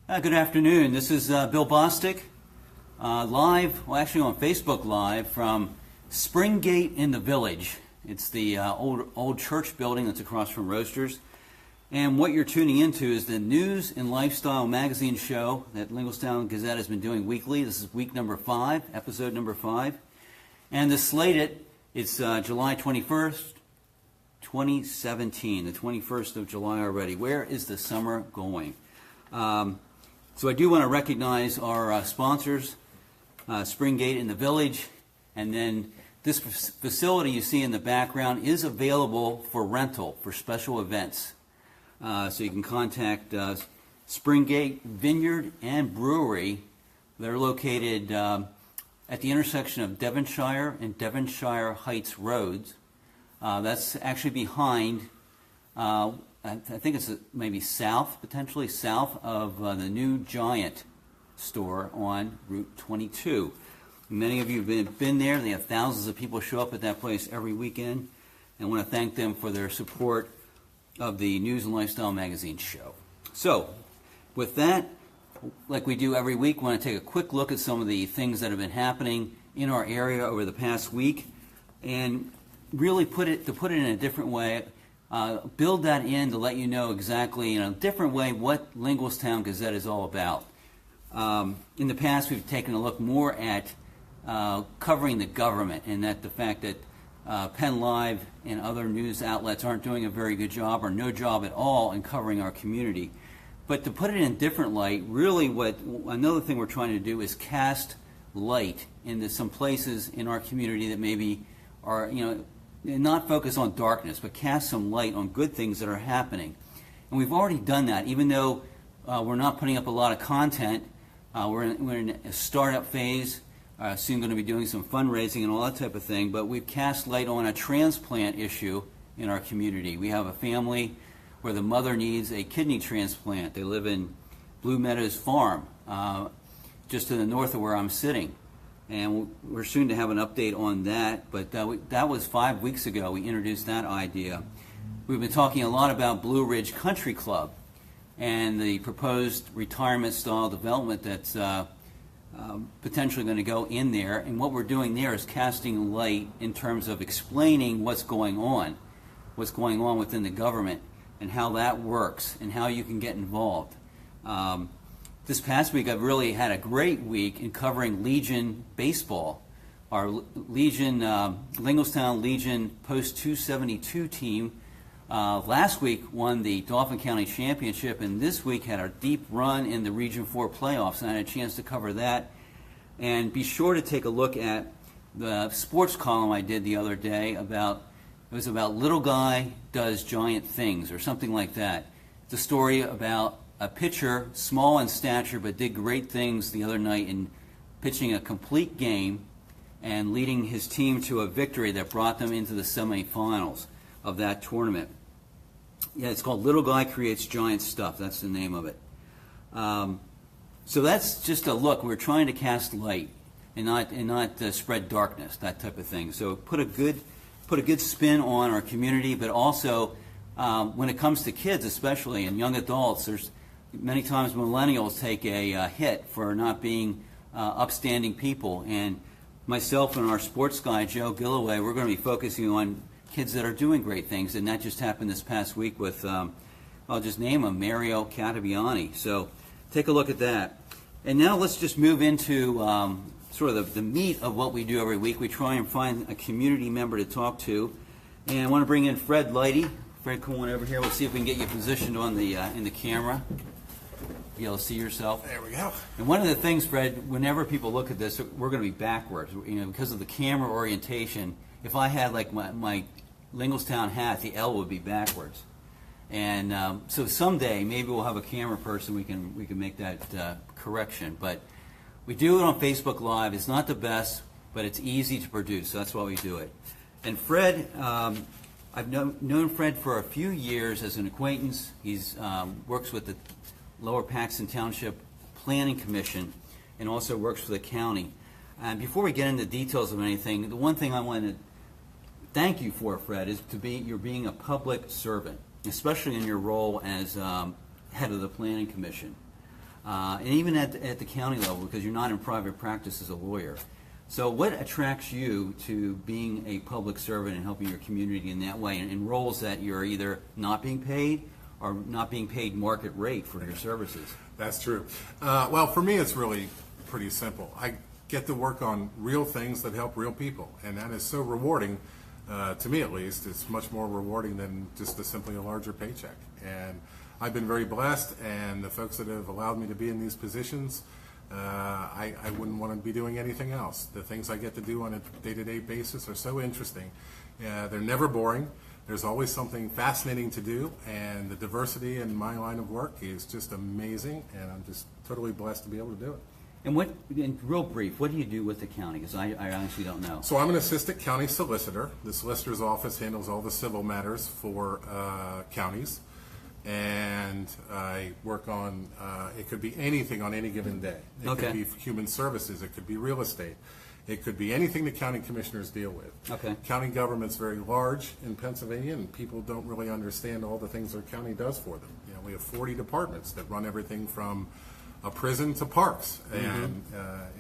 Good afternoon. This is Bill Bostic, live, well, actually on Facebook Live from Springgate in the Village. It's the old church building that's across from Roasters. And what you're tuning into is the News and Lifestyle magazine show that Linglestown Gazette has been doing weekly. This is week number 5, episode number 5. And the slated, it's July 21st, 2017, the 21st of July already. Where is the summer going? So I do want to recognize our sponsors, Springgate in the Village, and then this facility you see in the background is available for rental for special events. So you can contact Springgate Vineyard and Brewery. They're located at the intersection of Devonshire and Devonshire Heights Roads. That's actually behind I think it's maybe potentially south of the new Giant store on Route 22. Many of you have been there. They have thousands of people show up at that place every weekend. And I want to thank them for their support of the News and Lifestyle magazine show. So, with that, like we do every week, we want to take a quick look at some of the things that have been happening in our area over the past week and really put it in a different way. Build that in to let you know exactly in a different way what Linglestown Gazette is all about. In the past, we've taken a look more at covering the government and that the fact that Penn Live and other news outlets aren't doing a very good job or no job at all in covering our community. But to put it in a different light, really another thing we're trying to do is cast light into some places in our community that maybe are, not focus on darkness, but cast some light on good things that are happening. And we've already done that, even though we're not putting up a lot of content. We're in a startup phase, soon going to be doing some fundraising and all that type of thing, but we've cast light on a transplant issue in our community. We have a family where the mother needs a kidney transplant. They live in Blue Meadows Farm, just to the north of where I'm sitting. And we're soon to have an update on that, but that was 5 weeks ago we introduced that idea. We've been talking a lot about Blue Ridge Country Club and the proposed retirement style development that's potentially going to go in there. And what we're doing there is casting light in terms of explaining what's going on within the government and how that works and how you can get involved. This past week, I've really had a great week in covering Legion baseball. Our Legion, Linglestown Legion Post 272 team last week won the Dauphin County Championship, and this week had a deep run in the Region 4 playoffs, and I had a chance to cover that. And be sure to take a look at the sports column I did the other day it was about Little Guy Does Giant Things, or something like that. It's a story about a pitcher, small in stature, but did great things the other night in pitching a complete game and leading his team to a victory that brought them into the semifinals of that tournament. Yeah, it's called Little Guy Creates Giant Stuff. That's the name of it. So that's just a look. We're trying to cast light and not spread darkness, that type of thing. So put a good spin on our community, but also when it comes to kids, especially and young adults, there's many times millennials take a hit for not being upstanding people. And myself and our sports guy, Joe Gilloway, we're going to be focusing on kids that are doing great things. And that just happened this past week with, I'll just name him, Mario Cattabiani. So take a look at that. And now let's just move into sort of the meat of what we do every week. We try and find a community member to talk to. And I want to bring in Fred Lighty. Fred, come on over here. We'll see if we can get you positioned on the in the camera. Be able to see yourself. There we go. And one of the things, Fred, whenever people look at this, we're going to be backwards. Because of the camera orientation. If I had like my Linglestown hat, the L would be backwards. And so someday maybe we'll have a camera person. We can make that correction. But we do it on Facebook Live. It's not the best, but it's easy to produce. So that's why we do it. And Fred. I've known Fred for a few years as an acquaintance. He's works with the Lower Paxton Township Planning Commission and also works for the county. And before we get into the details of anything, the one thing I want to thank you for, Fred, is you're being a public servant, especially in your role as head of the Planning Commission. and even at the county level, because you're not in private practice as a lawyer. So what attracts you to being a public servant and helping your community in that way, and in roles that you're either not being paid or not being paid market rate for your services? That's true. Well, for me, it's really pretty simple. I get to work on real things that help real people, and that is so rewarding, to me at least. It's much more rewarding than just simply a larger paycheck. And I've been very blessed, and the folks that have allowed me to be in these positions, I wouldn't want to be doing anything else. The things I get to do on a day-to-day basis are so interesting. They're never boring. There's always something fascinating to do, and the diversity in my line of work is just amazing, and I'm just totally blessed to be able to do it. And in real brief, what do you do with the county? Because I honestly don't know. So I'm an assistant county solicitor. The solicitor's office handles all the civil matters for counties, and I work on, it could be anything on any given day. It could be human services, it could be real estate, it could be anything the county commissioners deal with. County government's very large in Pennsylvania, and people don't really understand all the things their county does for them. You know, we have 40 departments that run everything from a prison to parks, and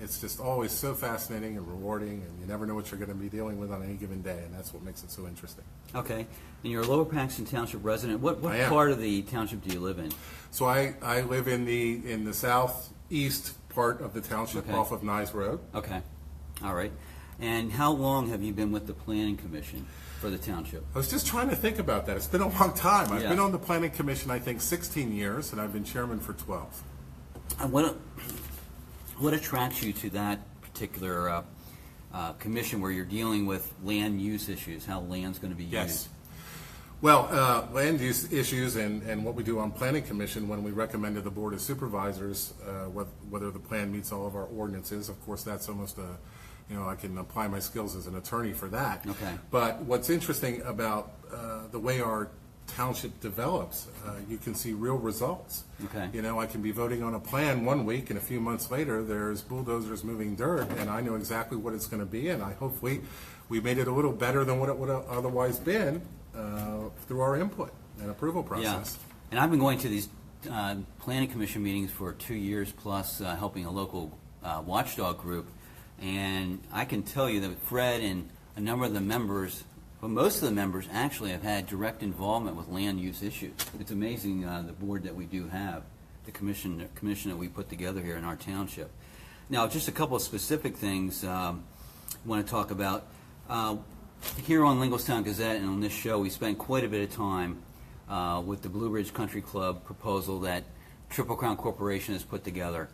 it's just always so fascinating and rewarding, and you never know what you're going to be dealing with on any given day, and that's what makes it so interesting. Okay, and you're a Lower Paxton Township resident. What part of the township do you live in? So I live in the southeast part of the township, off of Nyes Road. Okay, all right. And how long have you been with the Planning Commission for the township? I was just trying to think about that. It's been a long time. I've been on the Planning Commission, I think, 16 years, and I've been chairman for 12. And what attracts you to that particular commission where you're dealing with land use issues, how land's going to be used? Well, land use issues and what we do on Planning Commission when we recommend to the Board of Supervisors whether the plan meets all of our ordinances. Of course, that's almost I can apply my skills as an attorney for that. But what's interesting about the way our township develops, you can see real results. You know, I can be voting on a plan one week, and a few months later there's bulldozers moving dirt, and I know exactly what it's going to be, and hopefully we made it a little better than what it would have otherwise been through our input and approval process. And I've been going to these Planning Commission meetings for 2 years plus, helping a local watchdog group, and I can tell you that Fred and a number of the members, but most of the members actually have had direct involvement with land use issues. It's amazing the board that we do have, the commission that we put together here in our township. Now, just a couple of specific things I want to talk about. Here on Linglestown Gazette and on this show, we spent quite a bit of time with the Blue Ridge Country Club proposal that Triple Crown Corporation has put together.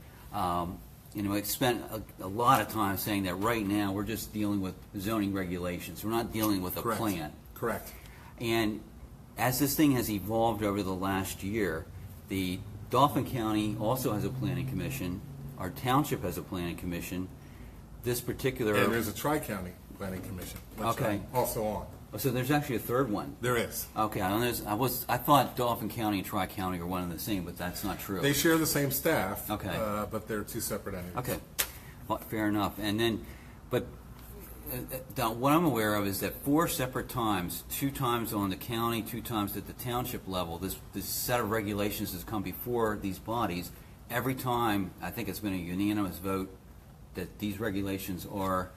It spent a lot of time saying that right now we're just dealing with zoning regulations. We're not dealing with a plan. Correct. And as this thing has evolved over the last year, the Dauphin County also has a planning commission. Our township has a planning commission. This particular... And there's a Tri-County Planning Commission, which I'm also on. So there's actually a third one. There is. Okay, I thought Dauphin County and Tri-County are one and the same, but that's not true. They share the same staff. Okay. But they're two separate entities. Okay, well, fair enough. And then, but what I'm aware of is that 4 separate times, 2 times on the county, 2 times at the township level, this set of regulations has come before these bodies. Every time, I think it's been a unanimous vote that these regulations are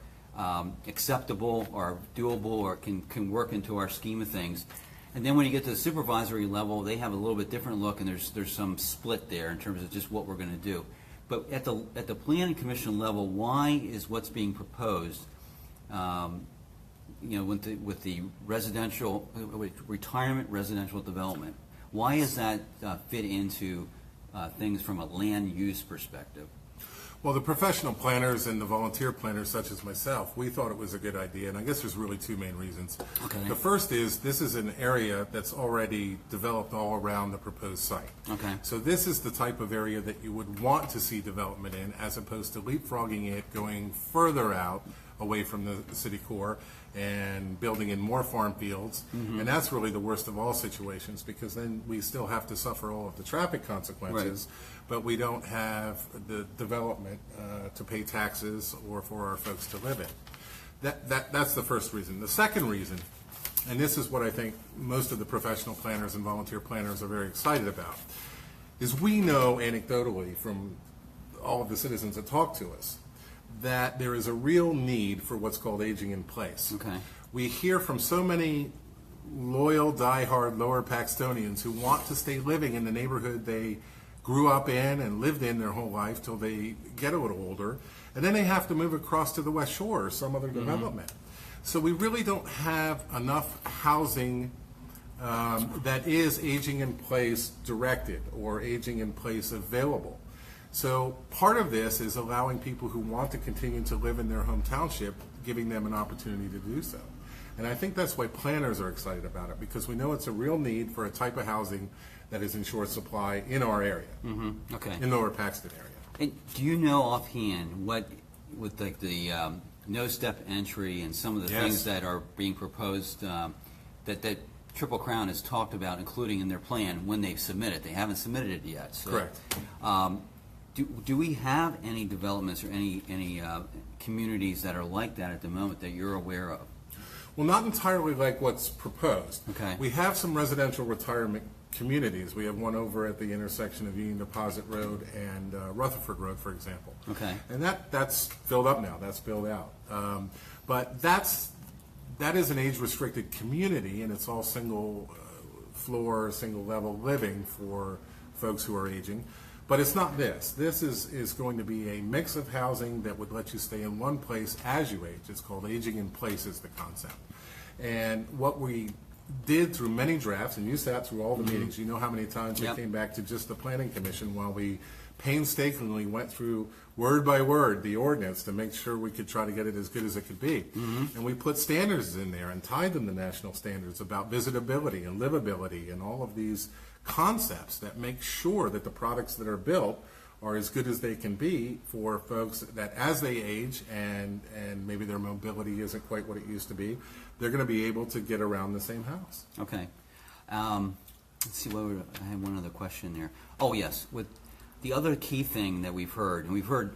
acceptable or doable or can work into our scheme of things. And then when you get to the supervisory level, they have a little bit different look, and there's some split there in terms of just what we're going to do. But at the Planning Commission level, why is what's being proposed, with the residential retirement residential development, why does that fit into things from a land use perspective? Well, the professional planners and the volunteer planners, such as myself, we thought it was a good idea, and I guess there's really 2 main reasons. The first is this is an area that's already developed all around the proposed site. So this is the type of area that you would want to see development in, as opposed to leapfrogging it, going further out away from the city core and building in more farm fields. And that's really the worst of all situations, because then we still have to suffer all of the traffic consequences, but we don't have the development to pay taxes or for our folks to live in. That's the first reason. The second reason, and this is what I think most of the professional planners and volunteer planners are very excited about, is we know anecdotally from all of the citizens that talk to us that there is a real need for what's called aging in place. Okay. We hear from so many loyal, diehard Lower Paxtonians who want to stay living in the neighborhood they grew up in and lived in their whole life till they get a little older, and then they have to move across to the West Shore or some other development. So we really don't have enough housing that is aging in place directed or aging in place available. So part of this is allowing people who want to continue to live in their home township, giving them an opportunity to do so. And I think that's why planners are excited about it, because we know it's a real need for a type of housing that is in short supply in our area, Okay. in Lower Paxton area. And do you know offhand what, with like the no-step entry and some of the Yes. things that are being proposed that Triple Crown has talked about including in their plan when they've submitted? They haven't submitted it yet. So, Correct. Do we have any developments or any communities that are like that at the moment that you're aware of? Well, not entirely like what's proposed. Okay. We have some residential retirement communities. We have one over at the intersection of Union Deposit Road and Rutherford Road, for example. Okay. And that's filled up now. That's filled out. But that is an age-restricted community, and it's all single floor, single level living for folks who are aging. But it's not this. This is going to be a mix of housing that would let you stay in one place as you age. It's called aging in place is the concept. And what we did through many drafts, and you sat through all the meetings, you know how many times we Yep. came back to just the Planning Commission while we painstakingly went through word by word the ordinance to make sure we could try to get it as good as it could be. And we put standards in there and tied them to national standards about visitability and livability and all of these concepts that make sure that the products that are built are as good as they can be for folks that as they age and maybe their mobility isn't quite what it used to be, they're going to be able to get around the same house. Okay. Let's see, I had one other question there. Oh, yes. With the other key thing that we've heard, and we've heard,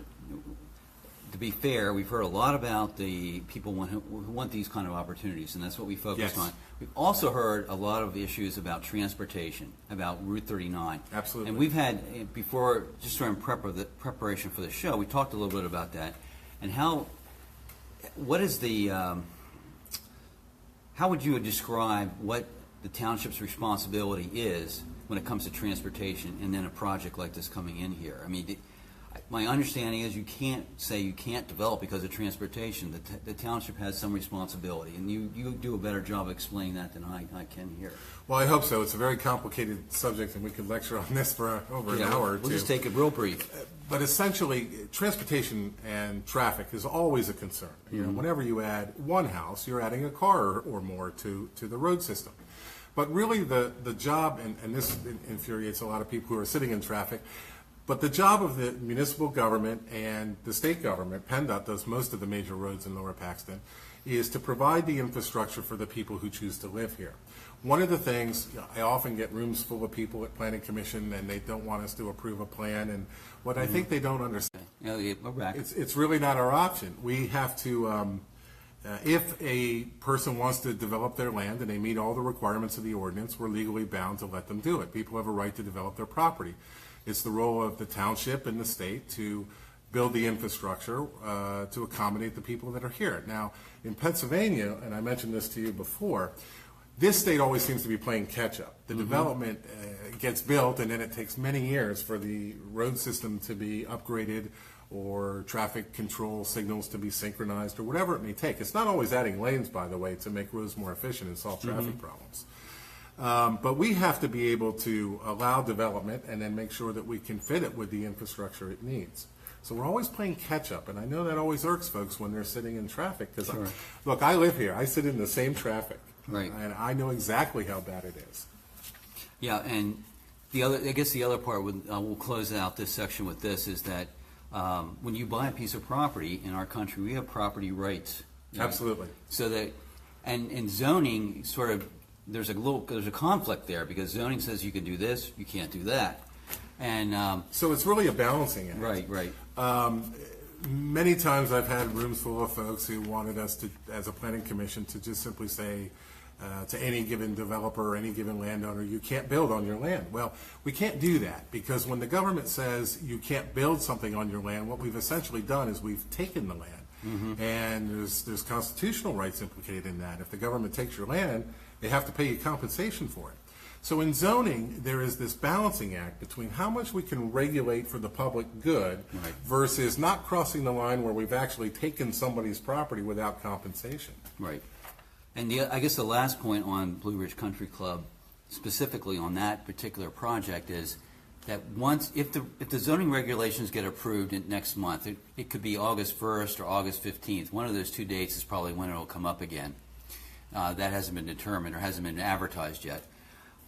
to be fair, we've heard a lot about the people who want these kind of opportunities, and that's what we focused Yes. on. We've also heard a lot of issues about transportation, about Route 39. Absolutely. And we've had, before, just during preparation for the show, we talked a little bit about that, and what is the, how would you describe what the township's responsibility is when it comes to transportation and then a project like this coming in here? I mean, my understanding is you can't say you can't develop because of transportation. The township has some responsibility, and you do a better job of explaining that than I can here. Well, I hope so. It's a very complicated subject, and we could lecture on this for over an hour or two. We'll just take it real brief. But essentially, transportation and traffic is always a concern. You know, whenever you add one house, you're adding a car or more to the road system. But really, the job, and this infuriates a lot of people who are sitting in traffic, but the job of the municipal government and the state government, PennDOT does most of the major roads in Lower Paxton, is to provide the infrastructure for the people who choose to live here. One of the things, I often get rooms full of people at Planning Commission and they don't want us to approve a plan, and what I think they don't understand, Okay, we're back. it's really not our option. We have to, if a person wants to develop their land and they meet all the requirements of the ordinance, we're legally bound to let them do it. People have a right to develop their property. It's the role of the township and the state to build the infrastructure to accommodate the people that are here. Now, in Pennsylvania, and I mentioned this to you before, this state always seems to be playing catch-up. The development gets built, and then it takes many years for the road system to be upgraded or traffic control signals to be synchronized or whatever it may take. It's not always adding lanes, by the way, to make roads more efficient and solve traffic problems. But we have to be able to allow development and then make sure that we can fit it with the infrastructure it needs. So we're always playing catch-up, and I know that always irks folks when they're sitting in traffic, because, look, I live here. I sit in the same traffic, Right. and I know exactly how bad it is. Yeah, and I guess the other part, we'll close out this section with this, is that when you buy a piece of property in our country, we have property rights. Right? Absolutely. So that, and in zoning, sort of, there's a conflict there, because zoning says you can do this, you can't do that. And So it's really a balancing act. right. Many times I've had rooms full of folks who wanted us to, as a planning commission, to just simply say, to any given developer or any given landowner, you can't build on your land. Well, we can't do that, because when the government says you can't build something on your land, what we've essentially done is we've taken the land. And there's constitutional rights implicated in that. If the government takes your land, they have to pay you compensation for it. So in zoning, there is this balancing act between how much we can regulate for the public good versus not crossing the line where we've actually taken somebody's property without compensation. Right. And I guess the last point on Blue Ridge Country Club, specifically on that particular project, is that once, if the zoning regulations get approved next month, it could be August 1st or August 15th. One of those two dates is probably when it will come up again. That hasn't been determined or hasn't been advertised yet.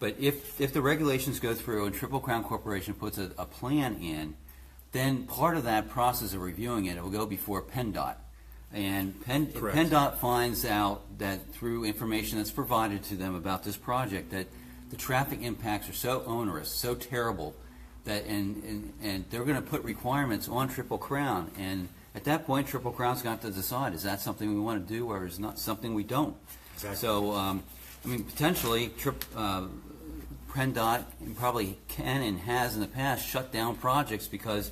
But if the regulations go through and Triple Crown Corporation puts a plan in, then part of that process of reviewing it will go before PennDOT. And if PennDOT finds out that through information that's provided to them about this project that the traffic impacts are so onerous, so terrible, that and they're going to put requirements on Triple Crown, and at that point Triple Crown's got to decide, is that something we want to do or is not something we don't. Exactly. So I mean, potentially PennDOT probably can and has in the past shut down projects because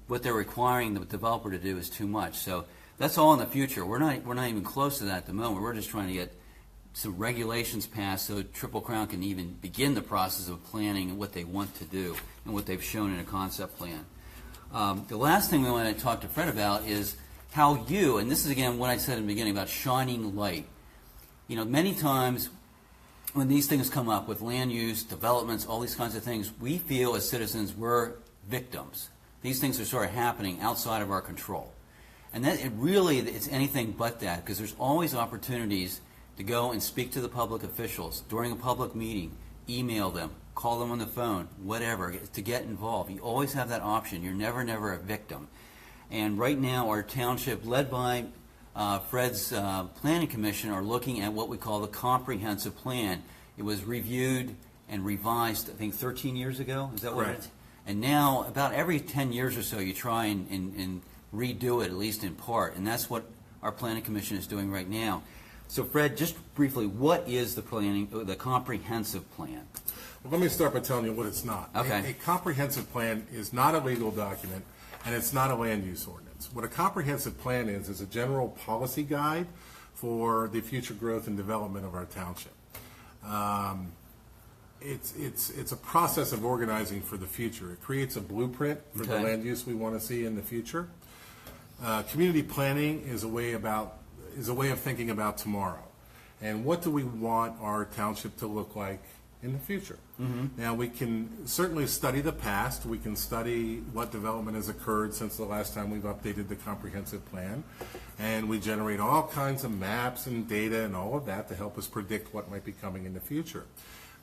what they're requiring the developer to do is too much. So that's all in the future. We're not even close to that at the moment. We're just trying to get some regulations passed so Triple Crown can even begin the process of planning and what they want to do and what they've shown in a concept plan. The last thing we want to talk to Fred about is how you, and this is again what I said in the beginning about shining light. You know, many times when these things come up with land use, developments, all these kinds of things, we feel as citizens we're victims. These things are sort of happening outside of our control. And that it's anything but that, because there's always opportunities to go and speak to the public officials during a public meeting, email them, call them on the phone, whatever, to get involved. You always have that option. You're never a victim. And right now our township, led by Fred's Planning Commission, are looking at what we call the comprehensive plan. It was reviewed and revised, I think, 13 years ago. Is that what it is? And now, about every 10 years or so, you try and redo it, at least in part, and that's what our Planning Commission is doing right now. So, Fred, just briefly, what is the comprehensive plan? Well, let me start by telling you what it's not. Okay. A comprehensive plan is not a legal document, and it's not a land use ordinance. What a comprehensive plan is a general policy guide for the future growth and development of our township. It's a process of organizing for the future. It creates a blueprint for the land use we want to see in the future. Community planning is a way of thinking about tomorrow, and what do we want our township to look like in the future. Now, we can certainly study the past. We can study what development has occurred since the last time we've updated the comprehensive plan, and we generate all kinds of maps and data and all of that to help us predict what might be coming in the future.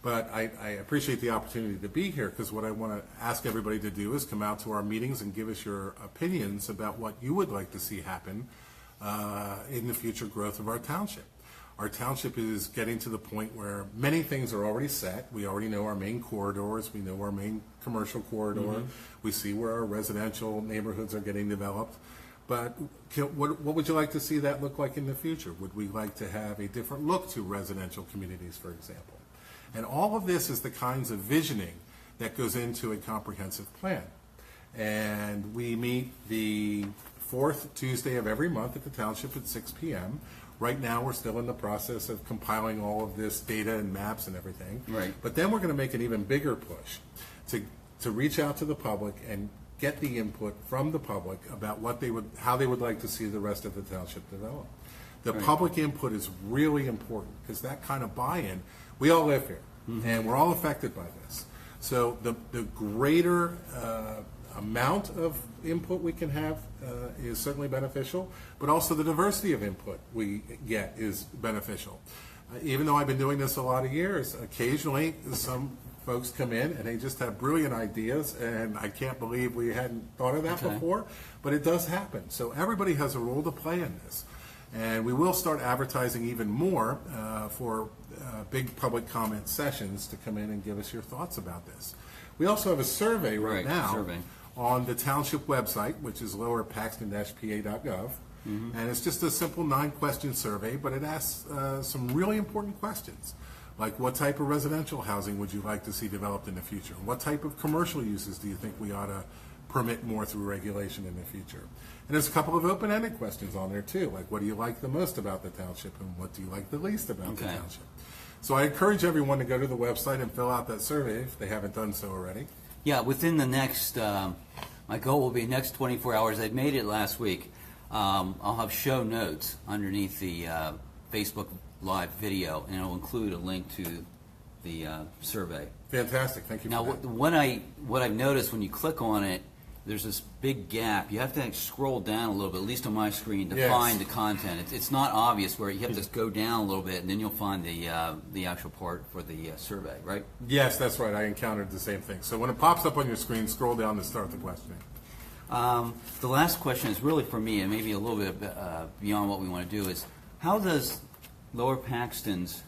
But I appreciate the opportunity to be here, because what I want to ask everybody to do is come out to our meetings and give us your opinions about what you would like to see happen in the future growth of our township. Our township is getting to the point where many things are already set. We already know our main corridors. We know our main commercial corridor. We see where our residential neighborhoods are getting developed. But what would you like to see that look like in the future? Would we like to have a different look to residential communities, for example? And all of this is the kinds of visioning that goes into a comprehensive plan. And we meet the fourth Tuesday of every month at the township at 6 p.m. Right now, we're still in the process of compiling all of this data and maps and everything. Right. But then we're going to make an even bigger push to reach out to the public and get the input from the public about how they would like to see the rest of the township develop. The public input is really important, because that kind of buy-in, we all live here, and we're all affected by this. So the greater amount of input we can have is certainly beneficial, but also the diversity of input we get is beneficial. Even though I've been doing this a lot of years, occasionally some folks come in and they just have brilliant ideas, and I can't believe we hadn't thought of that before, but it does happen. So everybody has a role to play in this. And we will start advertising even more for big public comment sessions to come in and give us your thoughts about this. We also have a survey right now on the township website, which is lowerpaxton-pa.gov. And it's just a simple 9-question survey, but it asks some really important questions. Like, what type of residential housing would you like to see developed in the future? What type of commercial uses do you think we ought to permit more through regulation in the future? And there's a couple of open-ended questions on there too, like, what do you like the most about the township and what do you like the least about the township? So I encourage everyone to go to the website and fill out that survey if they haven't done so already. Yeah, within the next, my goal will be next 24 hours. I made it last week. I'll have show notes underneath the Facebook Live video, and it'll include a link to the survey. Fantastic, thank you for Now, that. what I've noticed when you click on it, there's this big gap. You have to scroll down a little bit, at least on my screen, to find the content. It's not obvious where you have to go down a little bit, and then you'll find the actual part for the survey, right? Yes, that's right. I encountered the same thing. So when it pops up on your screen, scroll down to start the questioning. The last question is really for me, and maybe a little bit beyond what we want to do, is how does Lower Paxton's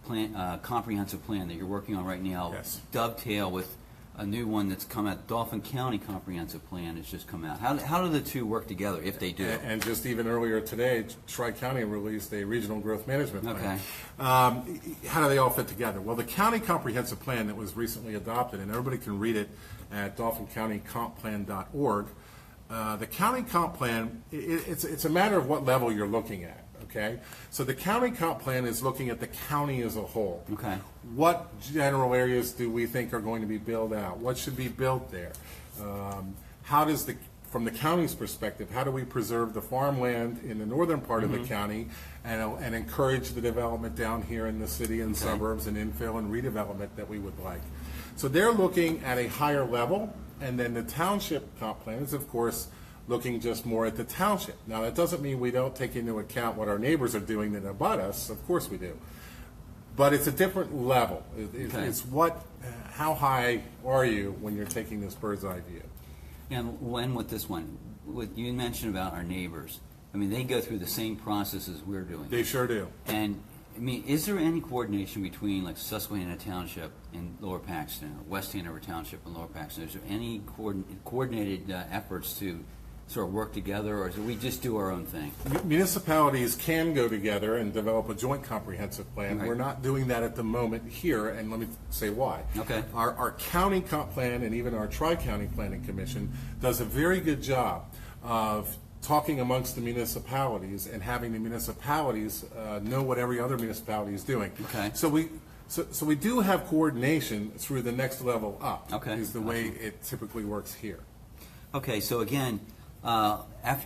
plan, comprehensive plan that you're working on right now dovetail with a new one that's come out? Dauphin County Comprehensive Plan has just come out. How do the two work together, if they do? And just even earlier today, Tri-County released a regional growth management plan. Okay. How do they all fit together? Well, the county comprehensive plan that was recently adopted, and everybody can read it at dauphincountycompplan.org. The county comp plan, it's a matter of what level you're looking at. Okay, so the county comp plan is looking at the county as a whole. Okay. What general areas do we think are going to be built out? What should be built there? How does from the county's perspective, how do we preserve the farmland in the northern part of the county and encourage the development down here in the city and suburbs and infill and redevelopment that we would like? So they're looking at a higher level, and then the township comp plan is, of course, looking just more at the township. Now, that doesn't mean we don't take into account what our neighbors are doing that abut us. Of course we do. But it's a different level. It's how high are you when you're taking this bird's eye view? And when with this one, you mentioned about our neighbors. I mean, they go through the same processes we're doing. They sure do. And, I mean, is there any coordination between, like, Susquehanna Township and Lower Paxton, or West Hanover Township and Lower Paxton? Is there any coordinated efforts to sort of work together, or do we just do our own thing? Municipalities can go together and develop a joint comprehensive plan. Right. We're not doing that at the moment here, and let me say why. Okay. Our county comp plan and even our Tri-County Planning Commission does a very good job of talking amongst the municipalities and having the municipalities know what every other municipality is doing. Okay. So we do have coordination through the next level up. Okay. Is the way it typically works here. Okay, so again,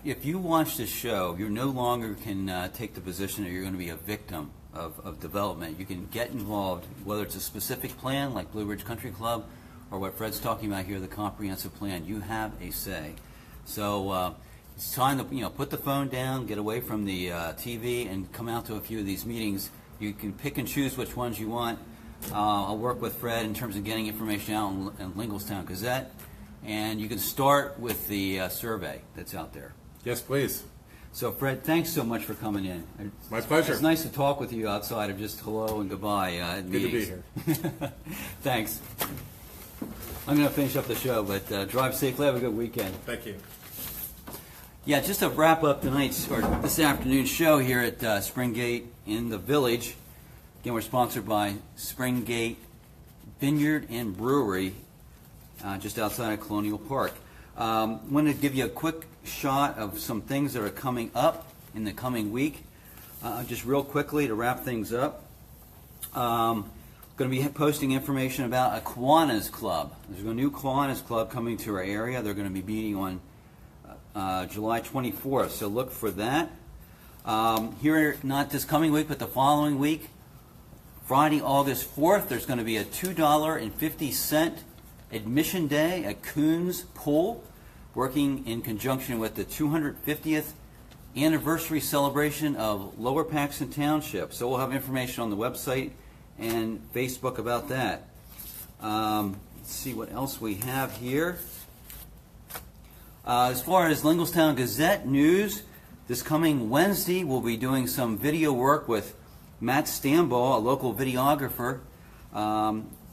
if you watch this show, you no longer can take the position that you're going to be a victim of development. You can get involved, whether it's a specific plan like Blue Ridge Country Club or what Fred's talking about here, the comprehensive plan. You have a say. So it's time to put the phone down, get away from the TV, and come out to a few of these meetings. You can pick and choose which ones you want. I'll work with Fred in terms of getting information out in Linglestown Gazette. And you can start with the survey that's out there. Yes, please. So, Fred, thanks so much for coming in. My pleasure. It's nice to talk with you outside of just hello and goodbye at Good meetings. to be here. Thanks. I'm going to finish up the show, but drive safely. Have a good weekend. Thank you. Yeah, just to wrap up this afternoon's show here at Springgate in the Village. Again, we're sponsored by Springgate Vineyard and Brewery, just outside of Colonial Park. I want to give you a quick shot of some things that are coming up in the coming week. Just real quickly to wrap things up. Going to be posting information about a Kiwanis Club. There's a new Kiwanis Club coming to our area. They're going to be meeting on July 24th, so look for that. Here, not this coming week, but the following week, Friday, August 4th, there's going to be a $2.50 admission day at Coons Pool, working in conjunction with the 250th anniversary celebration of Lower Paxton Township. So we'll have information on the website and Facebook about that. Let's see what else we have here. As far as Linglestown Gazette news, this coming Wednesday we'll be doing some video work with Matt Stambaugh, a local videographer,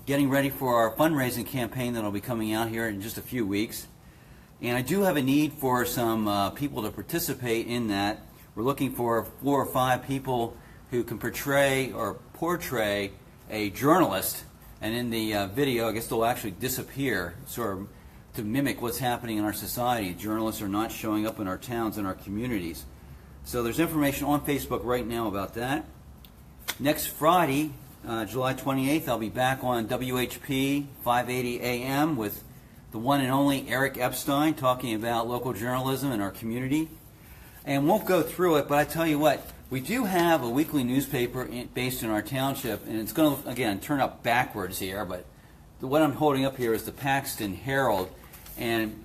getting ready for our fundraising campaign that will be coming out here in just a few weeks. And I do have a need for some people to participate in that. We're looking for 4 or 5 people who can portray a journalist, and in the video, I guess they'll actually disappear, sort of to mimic what's happening in our society. Journalists are not showing up in our towns and our communities. So there's information on Facebook right now about that. Next Friday, July 28th, I'll be back on WHP 580 AM with the one and only Eric Epstein talking about local journalism in our community. And won't go through it, but I tell you what, we do have a weekly newspaper based in our township, and it's going to, again, turn up backwards here, but what I'm holding up here is the Paxton Herald. And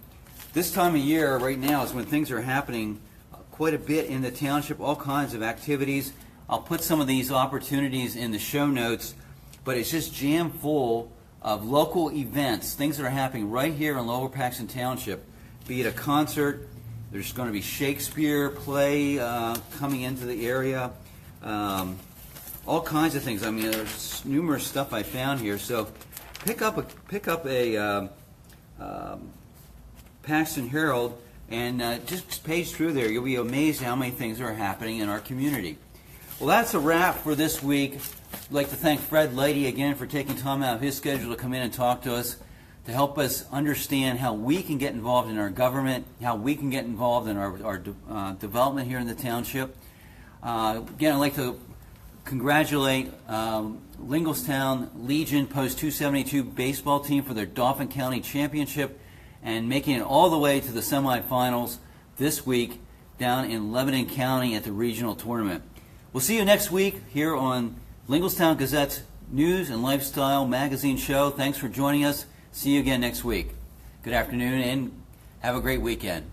this time of year, right now, is when things are happening quite a bit in the township, all kinds of activities. I'll put some of these opportunities in the show notes, but it's just jam full of local events, things that are happening right here in Lower Paxton Township, be it a concert. There's going to be Shakespeare play coming into the area, all kinds of things. I mean, there's numerous stuff I found here. So pick up a Paxton Herald and just page through there. You'll be amazed how many things are happening in our community. Well, that's a wrap for this week. I'd like to thank Fred Lighty again for taking time out of his schedule to come in and talk to us, to help us understand how we can get involved in our government, how we can get involved in our development here in the township. Again, I'd like to congratulate Linglestown Legion Post 272 baseball team for their Dauphin County Championship and making it all the way to the semifinals this week down in Lebanon County at the regional tournament. We'll see you next week here on Linglestown Gazette's News and Lifestyle Magazine show. Thanks for joining us. See you again next week. Good afternoon and have a great weekend.